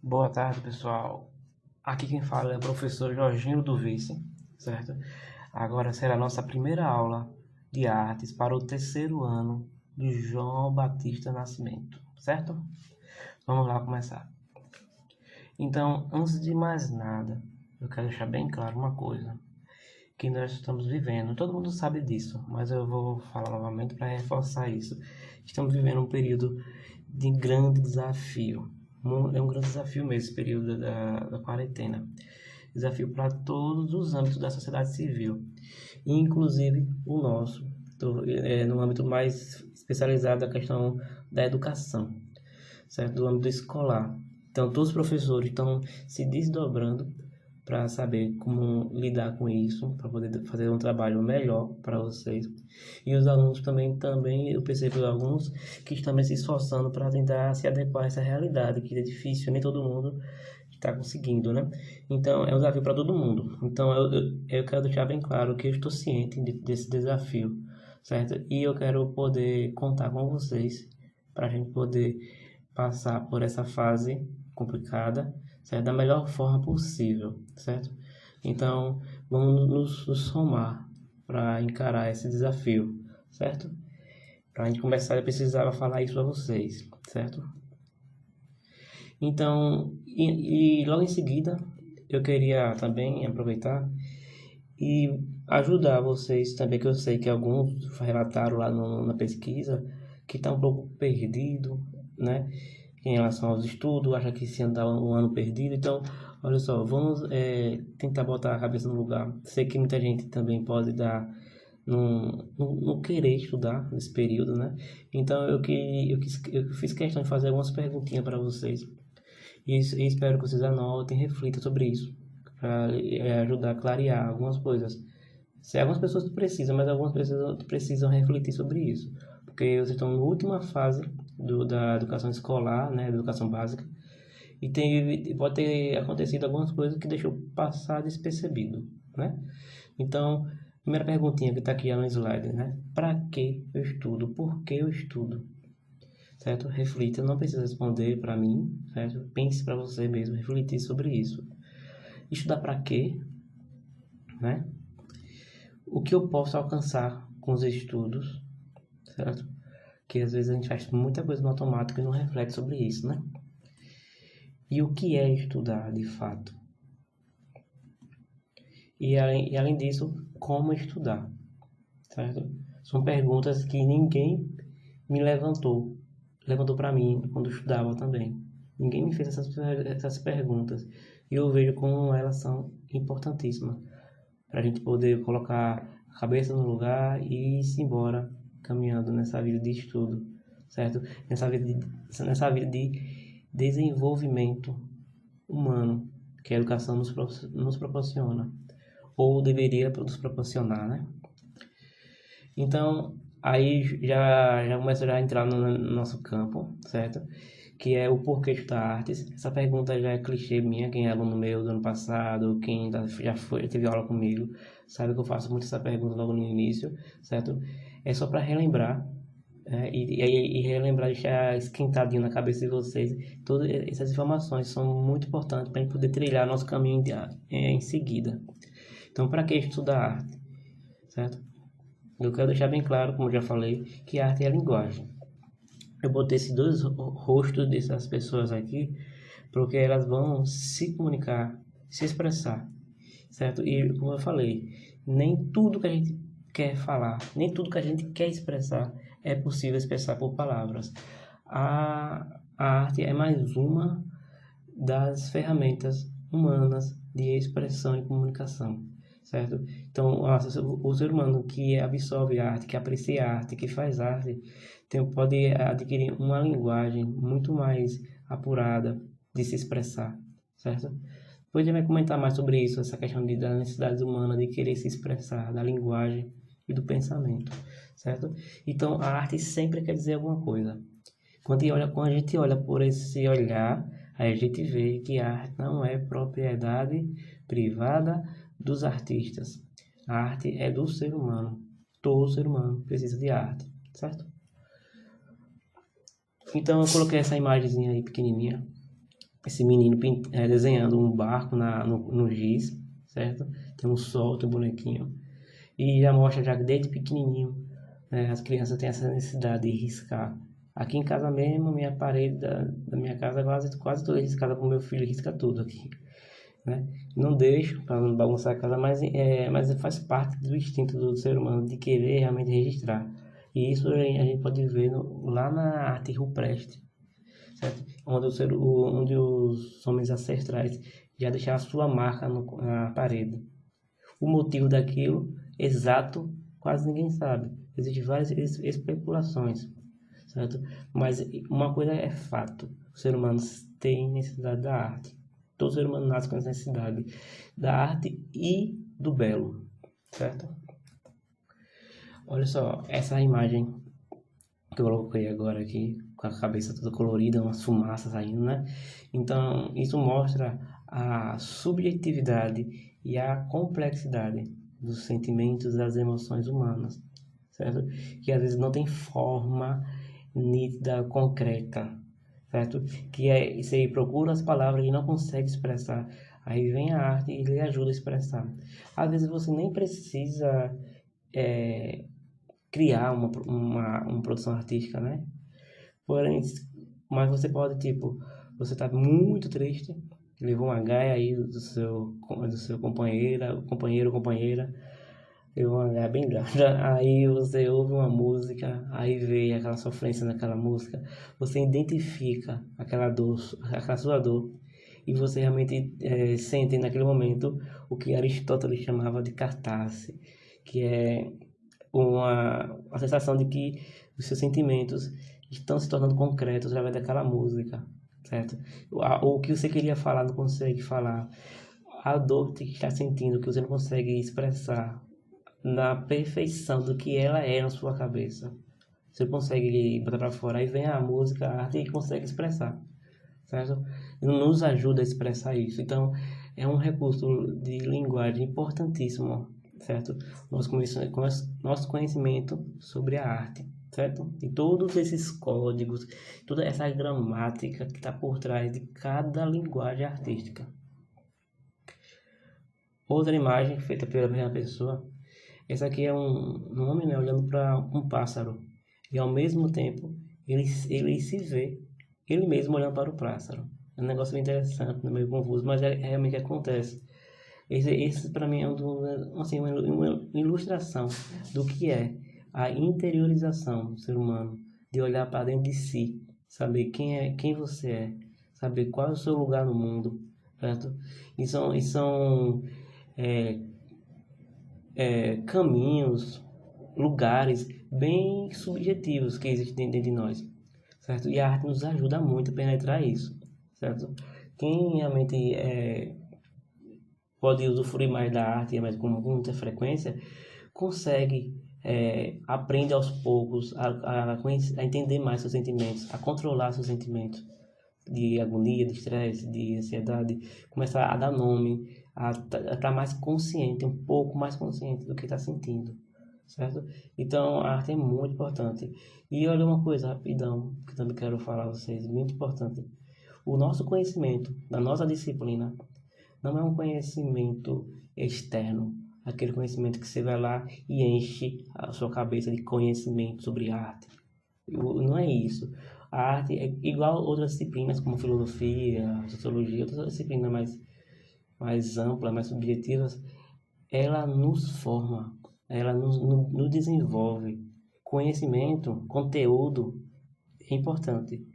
Boa tarde, pessoal. Aqui quem fala é o professor Jorginho do Vice, certo? Agora será a nossa primeira aula de artes para o terceiro ano do João Batista Nascimento, certo? Vamos lá começar. Então, antes de mais nada, eu quero deixar bem claro uma coisa, que nós estamos vivendo, todo mundo sabe disso, mas eu vou falar novamente para reforçar isso. Estamos vivendo um período de grande desafio. É um grande desafio mesmo esse período da quarentena. Desafio para todos os âmbitos da sociedade civil, inclusive o nosso, no âmbito mais especializado da questão da educação, certo? Do âmbito escolar. Então, todos os professores estão se desdobrando para saber como lidar com isso, para poder fazer um trabalho melhor para vocês. E os alunos também eu percebo alguns que estão se esforçando para tentar se adequar a essa realidade, que é difícil, nem todo mundo está conseguindo, né? Então, é um desafio para todo mundo. Então, eu quero deixar bem claro que eu estou ciente desse desafio, certo? E eu quero poder contar com vocês para a gente poder passar por essa fase complicada, certo? Da melhor forma possível, certo? Então, vamos nos somar para encarar esse desafio, certo? Para a gente começar, eu precisava falar isso para vocês, certo? Então, e logo em seguida, eu queria também aproveitar e ajudar vocês também, que eu sei que alguns relataram lá na pesquisa que está um pouco perdido, né? Em relação aos estudos, acha que esse ano está um ano perdido. Então, olha só, vamos tentar botar a cabeça no lugar. Sei que muita gente também pode dar não querer estudar nesse período, né? Então, eu fiz questão de fazer algumas perguntinhas para vocês. E espero que vocês anotem e reflitam sobre isso, para ajudar a clarear algumas coisas. Se algumas pessoas precisam, mas algumas pessoas precisam refletir sobre isso, porque vocês estão na última fase da educação escolar, né, educação básica, e pode ter acontecido algumas coisas que deixou passar despercebido, né? Então, primeira perguntinha que está aqui no slide, né? Para que eu estudo? Por que eu estudo? Certo? Reflita, não precisa responder para mim, certo? Pense para você mesmo, refletir sobre isso. Estudar para quê? Né? O que eu posso alcançar com os estudos, certo? Que às vezes a gente faz muita coisa no automático e não reflete sobre isso, né? E o que é estudar de fato? E além disso, como estudar, certo? São perguntas que ninguém me levantou para mim quando eu estudava também. Ninguém me fez essas perguntas e eu vejo como elas são importantíssimas para a gente poder colocar a cabeça no lugar e ir embora caminhando nessa vida de estudo, certo? Nessa vida de desenvolvimento humano que a educação nos proporciona, ou deveria nos proporcionar, né? Então, aí já começa a entrar no nosso campo, certo? Que é o porquê estudar artes. Essa pergunta já é clichê minha, quem é aluno meu do ano passado, quem já teve aula comigo, sabe que eu faço muito essa pergunta logo no início, certo? É só para relembrar, e relembrar, deixar esquentadinho na cabeça de vocês. Todas essas informações são muito importantes para a gente poder trilhar nosso caminho em seguida. Então, para que estudar arte, certo? Eu quero deixar bem claro, como eu já falei, que a arte é a linguagem. Eu botei esses dois rostos dessas pessoas aqui, porque elas vão se comunicar, se expressar, certo? E como eu falei, nem tudo que a gente quer falar, nem tudo que a gente quer expressar é possível expressar por palavras. A arte é mais uma das ferramentas humanas de expressão e comunicação, certo? Então, o ser humano que absorve a arte, que aprecia a arte, que faz arte, pode adquirir uma linguagem muito mais apurada de se expressar, certo? Depois a gente vai comentar mais sobre isso, essa questão da necessidade humana de querer se expressar, da linguagem e do pensamento, certo? Então, a arte sempre quer dizer alguma coisa. Quando a gente olha por esse olhar, aí a gente vê que a arte não é propriedade privada dos artistas. A arte é do ser humano. Todo ser humano precisa de arte, certo? Então eu coloquei essa imagenzinha aí pequenininha esse menino desenhando um barco no giz, certo? Tem um sol, tem um bonequinho. E já mostra já que desde pequenininho, né, as crianças têm essa necessidade de riscar. Aqui em casa mesmo, minha parede da minha casa é quase toda riscada com meu filho, risca tudo aqui, né? Não deixo para não bagunçar a casa, mas faz parte do instinto do ser humano de querer realmente registrar. E isso a gente pode ver lá na arte rupestre, certo? Onde os homens ancestrais já deixaram a sua marca na parede. O motivo daquilo exato quase ninguém sabe. Existem várias especulações, certo? Mas uma coisa é fato: os seres humanos têm necessidade da arte. Todo ser humano nasce com essa necessidade da arte e do belo, certo? Olha só, essa imagem que eu coloquei agora aqui, com a cabeça toda colorida, umas fumaças saindo, né? Então, isso mostra a subjetividade e a complexidade dos sentimentos e das emoções humanas, certo? Que às vezes não tem forma nítida, concreta, certo? Que é, você procura as palavras e não consegue expressar. Aí vem a arte e lhe ajuda a expressar. Às vezes você nem precisa criar uma produção artística, né? Porém, mas você pode, tipo, você tá muito triste, levou uma gaia aí do seu companheiro ou companheira, levou uma gaia bem grande, aí você ouve uma música, aí vê aquela sofrência naquela música, você identifica aquela sua dor, e você realmente sente naquele momento o que Aristóteles chamava de catarse, que é a sensação de que os seus sentimentos estão se tornando concretos através daquela música, certo? O que você queria falar não consegue falar, a dor que está sentindo que você não consegue expressar na perfeição do que ela é na sua cabeça. Você consegue botar para fora, aí vem a música, a arte e consegue expressar, certo? Nos ajuda a expressar isso. Então, é um recurso de linguagem importantíssimo, certo? Nosso conhecimento sobre a arte, certo? E todos esses códigos, toda essa gramática que está por trás de cada linguagem artística. Outra imagem feita pela mesma pessoa. Essa aqui é um homem, né, olhando para um pássaro. E ao mesmo tempo, ele se vê, ele mesmo olhando para o pássaro. É um negócio bem interessante, meio confuso, mas realmente acontece. Esse para mim é uma ilustração do que é a interiorização do ser humano, de olhar para dentro de si, saber quem você é, saber qual é o seu lugar no mundo, certo? E são caminhos, lugares bem subjetivos que existem dentro de nós, certo? E a arte nos ajuda muito a penetrar isso, certo? Quem realmente pode usufruir mais da arte, mas com muita frequência, consegue, aprende aos poucos a entender mais seus sentimentos, a controlar seus sentimentos de agonia, de estresse, de ansiedade, começar a dar nome, a estar mais consciente, um pouco mais consciente do que está sentindo, certo? Então, a arte é muito importante. E olha uma coisa, rapidão, que também quero falar a vocês, muito importante. O nosso conhecimento, da nossa disciplina, não é um conhecimento externo, aquele conhecimento que você vai lá e enche a sua cabeça de conhecimento sobre arte. Não é isso. A arte é igual a outras disciplinas, como filosofia, sociologia, outras disciplinas mais amplas, mais subjetivas. Ela nos forma, ela nos desenvolve. Conhecimento, conteúdo é importante.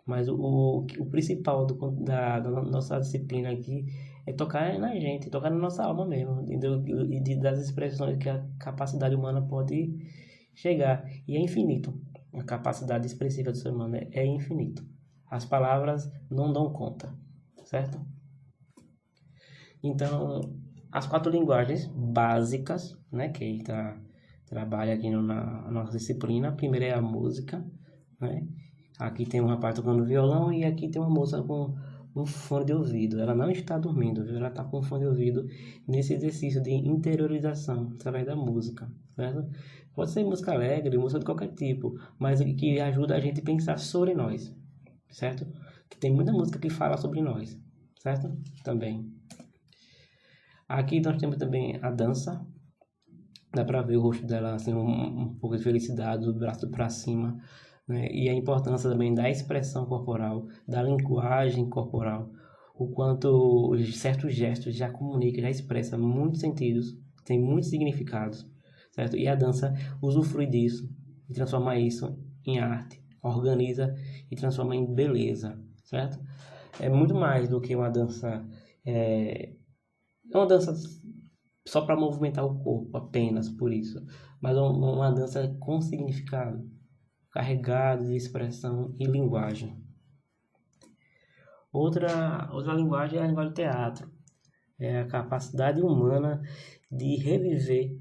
Mas o principal da nossa disciplina aqui é tocar na gente, tocar na nossa alma mesmo, entendeu? E das expressões que a capacidade humana pode chegar. E é infinito. A capacidade expressiva do ser humano é infinito. As palavras não dão conta, certo? Então, as 4 linguagens básicas, né, que a gente trabalha aqui na nossa disciplina. A primeira é a música, né? Aqui tem um rapaz tocando violão e aqui tem uma moça com um fone de ouvido. Ela não está dormindo, viu? Ela está com um fone de ouvido nesse exercício de interiorização através da música, certo? Pode ser música alegre, música de qualquer tipo, mas que ajuda a gente a pensar sobre nós, certo? Tem muita música que fala sobre nós, certo? Também. Aqui nós temos também a dança. Dá pra ver o rosto dela, assim, um pouco de felicidade, do braço para cima, né? E a importância também da expressão corporal, da linguagem corporal, o quanto os certos gestos já comunicam, já expressa muitos sentidos, tem muitos significados, certo? E a dança usufrui disso e transforma isso em arte, organiza e transforma em beleza, certo? É muito mais do que uma dança, é uma dança só para movimentar o corpo, apenas por isso, mas uma dança com significado, carregada de expressão e linguagem. Outra linguagem é a linguagem do teatro, é a capacidade humana de reviver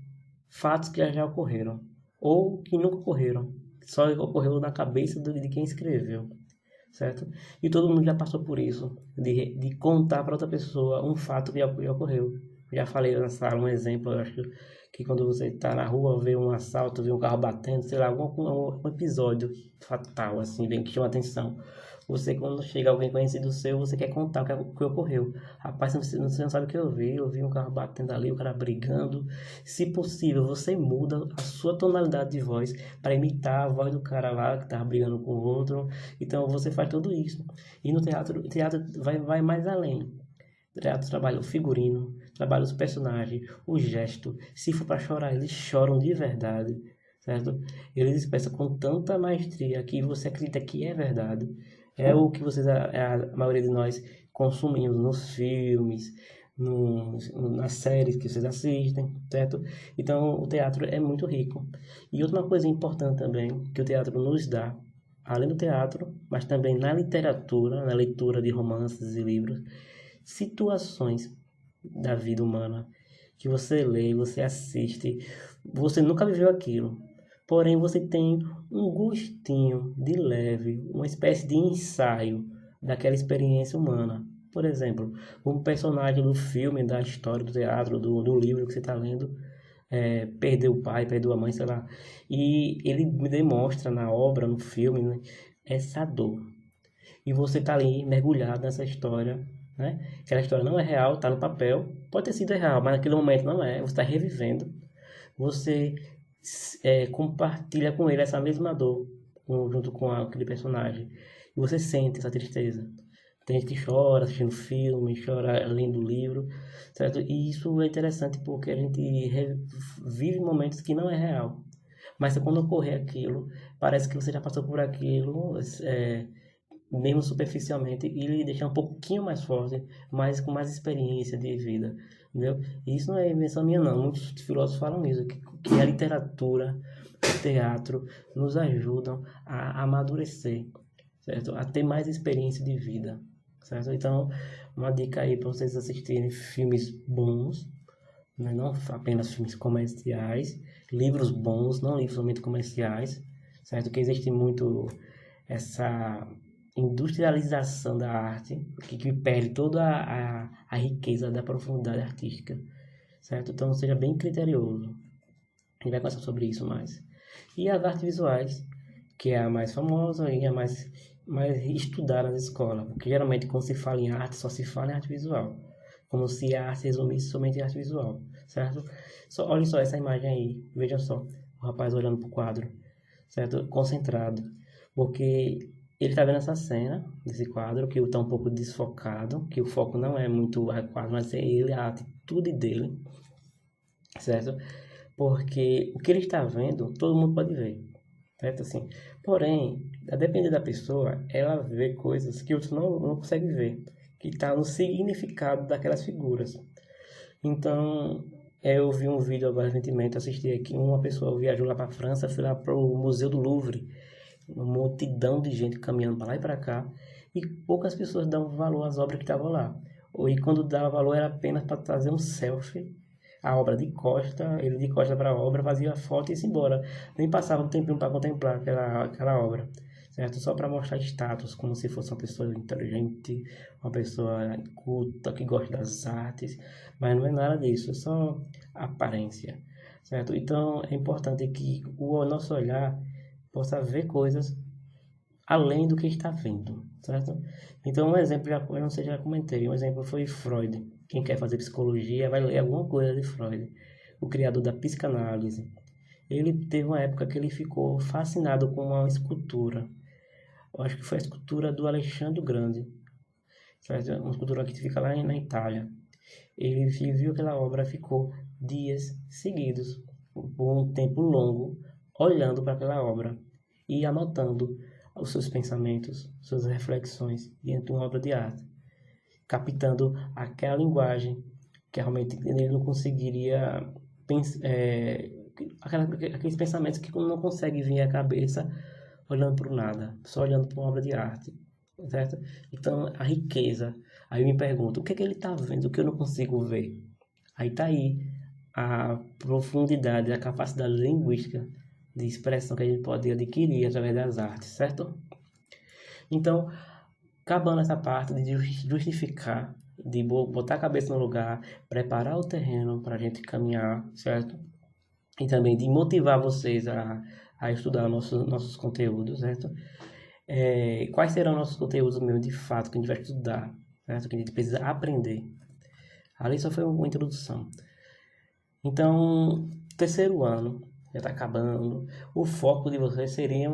fatos que já ocorreram ou que nunca ocorreram, só ocorreu na cabeça de quem escreveu, certo? E todo mundo já passou por isso, de contar para outra pessoa um fato que já ocorreu. Já falei na sala um exemplo, eu acho que quando você está na rua, vê um assalto, vê um carro batendo, sei lá, algum episódio fatal, assim, bem que chama atenção. Você, quando chega alguém conhecido seu, você quer contar o que ocorreu. Rapaz, você não sabe o que eu vi um carro batendo ali, o cara brigando. Se possível, você muda a sua tonalidade de voz para imitar a voz do cara lá que estava brigando com o outro. Então, você faz tudo isso. E no teatro, o teatro vai mais além. O teatro trabalha o figurino, trabalha os personagens, o gesto. Se for para chorar, eles choram de verdade, certo? Eles expressam com tanta maestria que você acredita que é verdade. É o que vocês, a maioria de nós, consumimos nos filmes, nas séries que vocês assistem, certo? Então, o teatro é muito rico. E outra coisa importante também que o teatro nos dá, além do teatro, mas também na literatura, na leitura de romances e livros, situações da vida humana que você lê, você assiste, você nunca viveu aquilo, porém você tem um gostinho de leve, uma espécie de ensaio daquela experiência humana. Por exemplo, um personagem do filme, da história, do teatro, do livro que você está lendo, perdeu o pai, perdeu a mãe, sei lá, e ele me demonstra na obra, no filme, né, essa dor. E você está ali mergulhado nessa história, né? Aquela história não é real, está no papel, pode ter sido real, mas naquele momento não é, você está revivendo, você compartilha com ele essa mesma dor, junto com aquele personagem, e você sente essa tristeza. Tem gente que chora assistindo filme, chora lendo livro, certo? E isso é interessante porque a gente vive momentos que não é real. Mas quando ocorrer aquilo, parece que você já passou por aquilo, mesmo superficialmente, e lhe deixar um pouquinho mais forte, mas com mais experiência de vida, entendeu? E isso não é invenção minha não, muitos filósofos falam isso, que a literatura, o teatro nos ajudam a amadurecer, certo? A ter mais experiência de vida, certo? Então, uma dica aí para vocês assistirem filmes bons, né? Não apenas filmes comerciais, livros bons, não livros somente comerciais, certo? Que existe muito essa industrialização da arte que perde toda a riqueza da profundidade artística, certo? Então seja bem criterioso. A gente vai conversar sobre isso mais. E as artes visuais, que é a mais famosa e a mais estudada na escola, porque geralmente quando se fala em arte, só se fala em arte visual, como se a arte resumisse somente em arte visual, certo? Olhem só essa imagem aí, vejam só, o rapaz olhando para o quadro, certo? Concentrado, porque ele está vendo essa cena, desse quadro, que está um pouco desfocado, que o foco não é muito adequado, mas é ele, a atitude dele, certo? Porque o que ele está vendo, todo mundo pode ver, certo? Assim, porém, a depender da pessoa, ela vê coisas que outros não conseguem ver, que está no significado daquelas figuras. Então, eu vi um vídeo agora recentemente, assisti aqui, uma pessoa viajou lá para a França, foi lá para o Museu do Louvre, uma multidão de gente caminhando para lá e para cá, e poucas pessoas davam valor às obras que estavam lá. E quando dava valor era apenas para trazer um selfie, a obra de costa, ele de costa para a obra, fazia a foto e ia embora. Nem passava um tempinho para contemplar aquela obra, certo? Só para mostrar status, como se fosse uma pessoa inteligente, uma pessoa culta, que gosta das artes, mas não é nada disso, é só aparência, certo? Então é importante que o nosso olhar possa ver coisas além do que está vendo, certo? Então, um exemplo, eu não sei, já comentei, um exemplo foi Freud. Quem quer fazer psicologia vai ler alguma coisa de Freud, o criador da psicanálise. Ele teve uma época que ele ficou fascinado com uma escultura. Eu acho que foi a escultura do Alexandre o Grande, certo? Uma escultura que fica lá na Itália. Ele viu aquela obra, ficou dias seguidos, por um tempo longo, olhando para aquela obra e anotando os seus pensamentos, suas reflexões diante de uma obra de arte, captando aquela linguagem que realmente ele não conseguiria aqueles pensamentos que não consegue vir à cabeça olhando para o nada, só olhando para uma obra de arte, certo? Então, a riqueza. Aí eu me pergunto, o que é que ele está vendo que eu não consigo ver? Aí está aí a profundidade, a capacidade linguística de expressão que a gente pode adquirir através das artes, certo? Então, acabando essa parte de justificar, de botar a cabeça no lugar, preparar o terreno para a gente caminhar, certo? E também de motivar vocês a estudar nossos conteúdos, certo? Quais serão nossos conteúdos mesmo, de fato, que a gente vai estudar, certo? Que a gente precisa aprender. Ali só foi uma introdução. Então, terceiro ano, já está acabando. O foco de vocês seria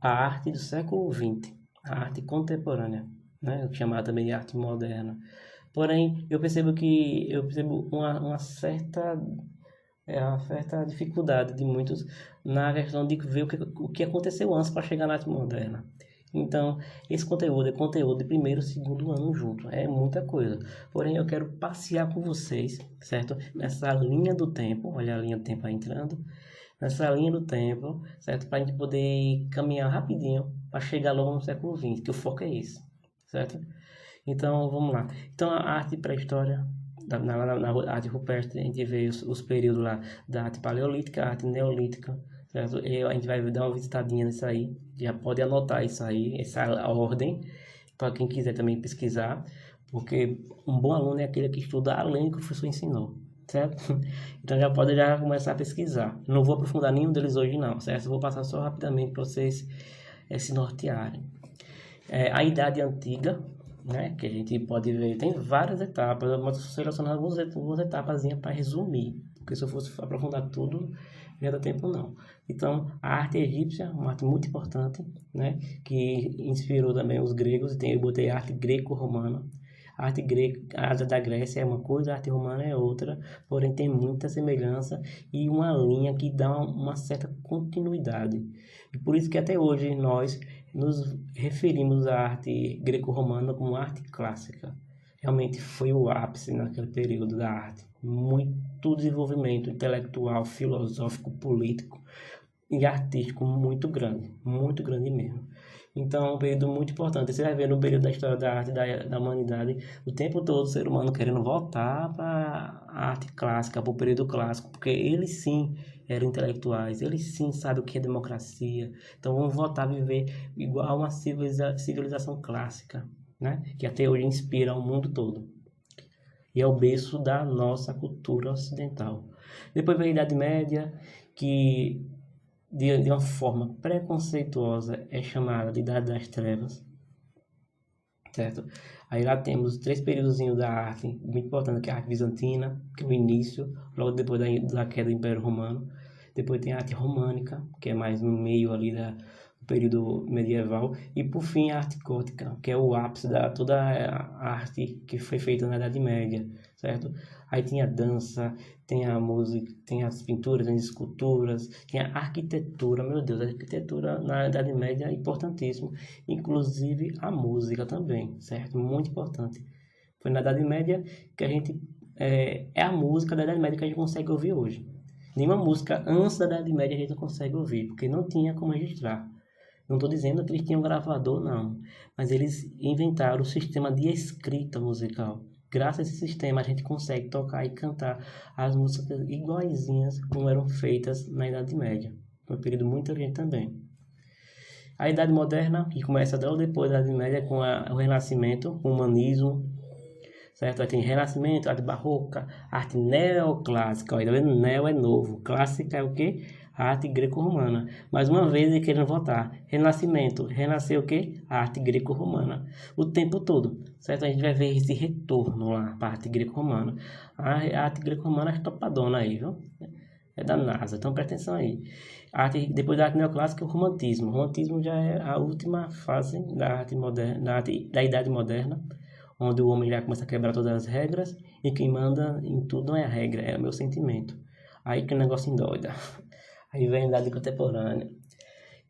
a arte do século XX, a arte contemporânea, né? Chamada também de arte moderna. Porém, eu percebo uma certa dificuldade de muitos na questão de ver o que aconteceu antes para chegar na arte moderna. Então, esse conteúdo é conteúdo de primeiro e segundo ano junto. É muita coisa. Porém, eu quero passear com vocês, certo? Nessa linha do tempo. Olha a linha do tempo aí entrando. Nessa linha do tempo, certo? Para a gente poder caminhar rapidinho para chegar logo no século XX, que o foco é esse, certo? Então, vamos lá. Então, a arte pré-história, na arte rupestre, a gente vê os períodos lá da arte paleolítica, a arte neolítica, certo? E a gente vai dar uma visitadinha nisso aí. Já pode anotar isso aí, essa ordem, para quem quiser também pesquisar, porque um bom aluno é aquele que estuda além do que o professor ensinou, certo? Então já pode começar a pesquisar. Não vou aprofundar nenhum deles hoje não, certo? Eu vou passar só rapidamente para vocês se nortearem. A Idade Antiga, né, que a gente pode ver, tem várias etapas, mas eu selecionar algumas etapas para resumir, porque se eu fosse aprofundar tudo, não ia dar tempo não. Então, a arte egípcia, uma arte muito importante, né, que inspirou também os gregos, eu botei a arte greco-romana. A arte da Grécia é uma coisa, a arte romana é outra, porém tem muita semelhança e uma linha que dá uma certa continuidade. E por isso que até hoje nós nos referimos à arte greco-romana como arte clássica. Realmente foi o ápice naquele período da arte. Muito desenvolvimento intelectual, filosófico, político e artístico muito grande mesmo. Então, é um período muito importante. Você vai ver no período da história da arte da humanidade, o tempo todo o ser humano querendo voltar para a arte clássica, para o período clássico, porque eles sim eram intelectuais, eles sim sabem o que é democracia. Então, vamos voltar a viver igual a uma civilização clássica, né? Que até hoje inspira o mundo todo. E é o berço da nossa cultura ocidental. Depois vem a Idade Média, que de uma forma preconceituosa é chamada de Idade das Trevas, certo? Aí lá temos 3 períodos da arte muito importantes, que é a arte bizantina, que é o início, logo depois da queda do Império Romano. Depois tem a arte românica, que é mais no meio ali do período medieval. E por fim a arte gótica, que é o ápice da toda a arte que foi feita na Idade Média, certo? Aí tem a dança, tem a música, tem as pinturas, tem as esculturas, tem a arquitetura. Meu Deus, a arquitetura na Idade Média é importantíssimo, inclusive a música também, certo? Muito importante. Foi na Idade Média que a gente é a música da Idade Média que a gente consegue ouvir hoje. Nenhuma música antes da Idade Média a gente consegue ouvir, porque não tinha como registrar. Não estou dizendo que eles tinham gravador, não, mas eles inventaram o sistema de escrita musical. Graças a esse sistema a gente consegue tocar e cantar as músicas iguaizinhas como eram feitas na Idade Média. Foi um período muito urgente também. A Idade Moderna, que começa logo depois da Idade Média com o Renascimento, o Humanismo, certo? Aí tem Renascimento, arte barroca, arte neoclássica. Olha, tá vendo? Neo é novo. Clássica é o quê? A arte greco-romana. Mais uma vez ele querendo voltar. Renascimento. Renasceu o quê? A arte greco-romana. O tempo todo, certo? A gente vai ver esse retorno lá para a arte greco-romana. A arte greco-romana é topadona aí, viu? É da NASA, então presta atenção aí. Depois da arte neoclássica, o romantismo. O romantismo já é a última fase da arte moderna, da Idade Moderna, onde o homem já começa a quebrar todas as regras e quem manda em tudo não é a regra, é o meu sentimento. Aí que o negócio endoida. Aí vem a Idade Contemporânea,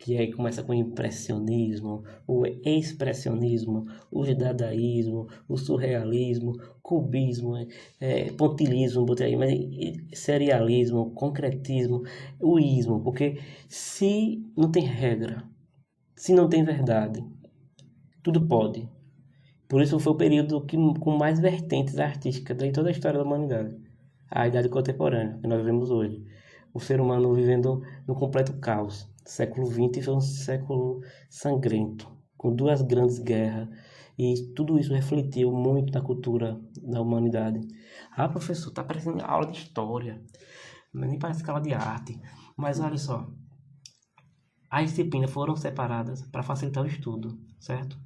que aí começa com o impressionismo, o expressionismo, o dadaísmo, o surrealismo, cubismo, pontilismo, botei aí, mas serialismo, concretismo, o ismo, porque se não tem regra, se não tem verdade, tudo pode. Por isso foi o período com mais vertentes artísticas de toda a história da humanidade, a Idade Contemporânea, que nós vivemos hoje. O ser humano vivendo no completo caos. Século XX foi um século sangrento, com duas grandes guerras, e tudo isso refletiu muito na cultura da humanidade. Ah, professor, tá parecendo aula de história, nem parece aula de arte. Mas olha só, as disciplinas foram separadas para facilitar o estudo, certo?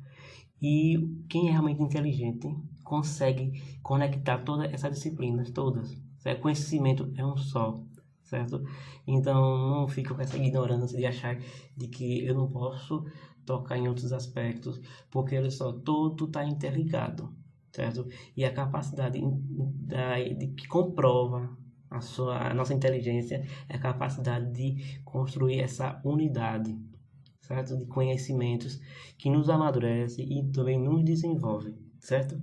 E quem é realmente inteligente consegue conectar todas essas disciplinas, todas. Certo? Conhecimento é um só, certo? Então não fica com essa ignorância de achar de que eu não posso tocar em outros aspectos, porque olha só, tudo está interligado, certo? E a capacidade que comprova a nossa inteligência é a capacidade de construir essa unidade, certo? De conhecimentos que nos amadurece e também nos desenvolve, certo?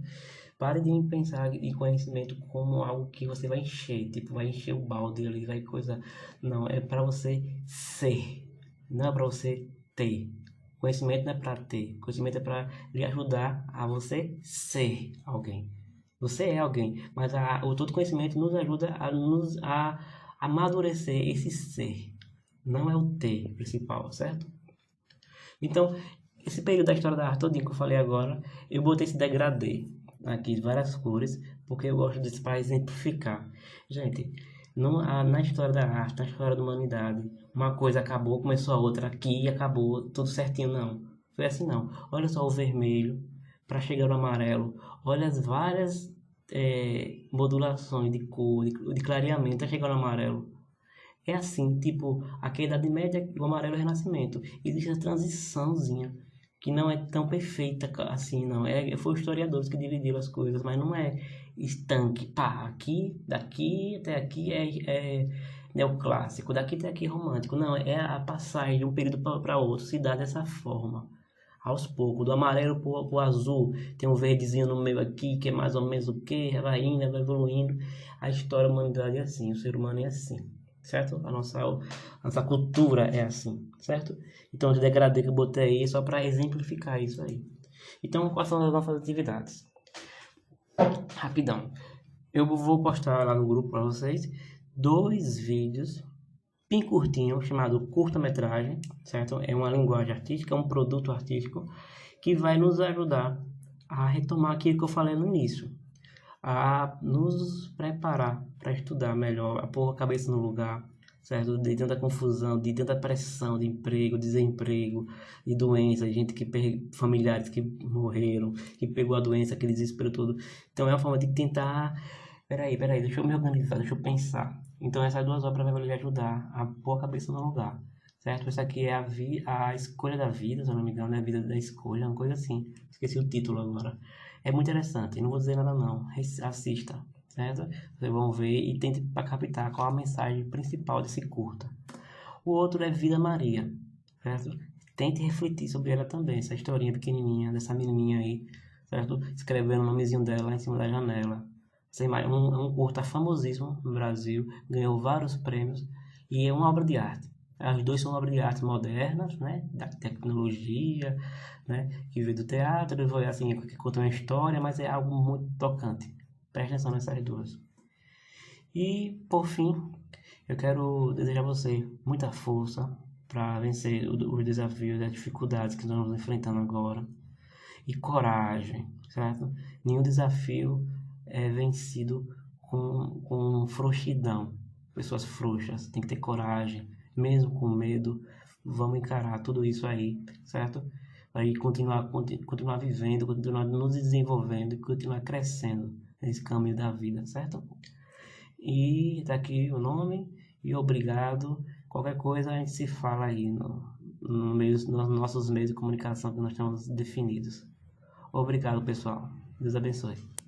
Pare de pensar em conhecimento como algo que você vai encher, tipo, vai encher o balde ali, vai coisa. Não, é para você ser, não é para você ter. Conhecimento não é para ter, conhecimento é para lhe ajudar a você ser alguém. Você é alguém, mas o todo conhecimento nos ajuda a amadurecer esse ser. Não é o ter principal, certo? Então, esse período da história da arte todinho que eu falei agora, eu botei esse degradê aqui de várias cores, porque eu gosto disso para exemplificar. Gente, na história da arte, na história da humanidade, uma coisa acabou, começou a outra aqui e acabou tudo certinho, não. Foi assim não. Olha só o vermelho para chegar no amarelo. Olha as várias modulações de cor, de clareamento para chegar no amarelo. É assim, tipo, aqui é a Idade Média, o amarelo é o Renascimento. Existe a transiçãozinha, que não é tão perfeita assim, não. Foi os historiadores que dividiram as coisas, mas não é estanque. Pá, daqui até aqui é neoclássico, daqui até aqui é romântico. Não, é a passagem de um período para outro, se dá dessa forma. Aos poucos, do amarelo pro azul, tem um verdezinho no meio aqui, que é mais ou menos o que, vai indo, vai evoluindo. A história da humanidade é assim, o ser humano é assim. Certo? A nossa cultura é assim, certo? Então eu degradei que eu botei aí só para exemplificar isso aí. Então, quais são as nossas atividades? Rapidão. Eu vou postar lá no grupo para vocês 2 vídeos bem curtinhos, chamado curta-metragem, certo? É uma linguagem artística, é um produto artístico que vai nos ajudar a retomar aquilo que eu falei no início, a nos preparar para estudar melhor, a pôr a cabeça no lugar, certo? De tanta confusão, de tanta pressão de emprego, desemprego, de doença, familiares que morreram, que pegou a doença, aquele desespero todo. Então é uma forma de tentar, peraí, deixa eu me organizar, deixa eu pensar. Então essas 2 obras vão lhe ajudar a pôr a cabeça no lugar, certo? Essa aqui é a escolha da vida, se eu não me engano, é a vida da escolha, uma coisa assim. Esqueci o título agora. É muito interessante, não vou dizer nada não, assista, certo? Vocês vão ver e tente para captar qual a mensagem principal desse curta. O outro é Vida Maria, certo? Tente refletir sobre ela também, essa historinha pequenininha dessa menininha aí, certo? Escrevendo o nomezinho dela lá em cima da janela. É um curta famosíssimo no Brasil, ganhou vários prêmios e é uma obra de arte. As 2 são obras de arte modernas, né? Da tecnologia, né? Que veio do teatro, foi assim, que conta uma história, mas é algo muito tocante. Preste atenção nessas 2. E, por fim, eu quero desejar a você muita força para vencer os desafios, as dificuldades que nós estamos enfrentando agora. E coragem, certo? Nenhum desafio é vencido com frouxidão. Pessoas frouxas, tem que ter coragem. mesmo com medo, vamos encarar tudo isso aí, certo? Aí continuar vivendo, continuar nos desenvolvendo e continuar crescendo nesse caminho da vida, certo? E tá aqui o nome e obrigado. Qualquer coisa a gente se fala aí nos nossos meios de comunicação que nós temos definidos. Obrigado, pessoal. Deus abençoe.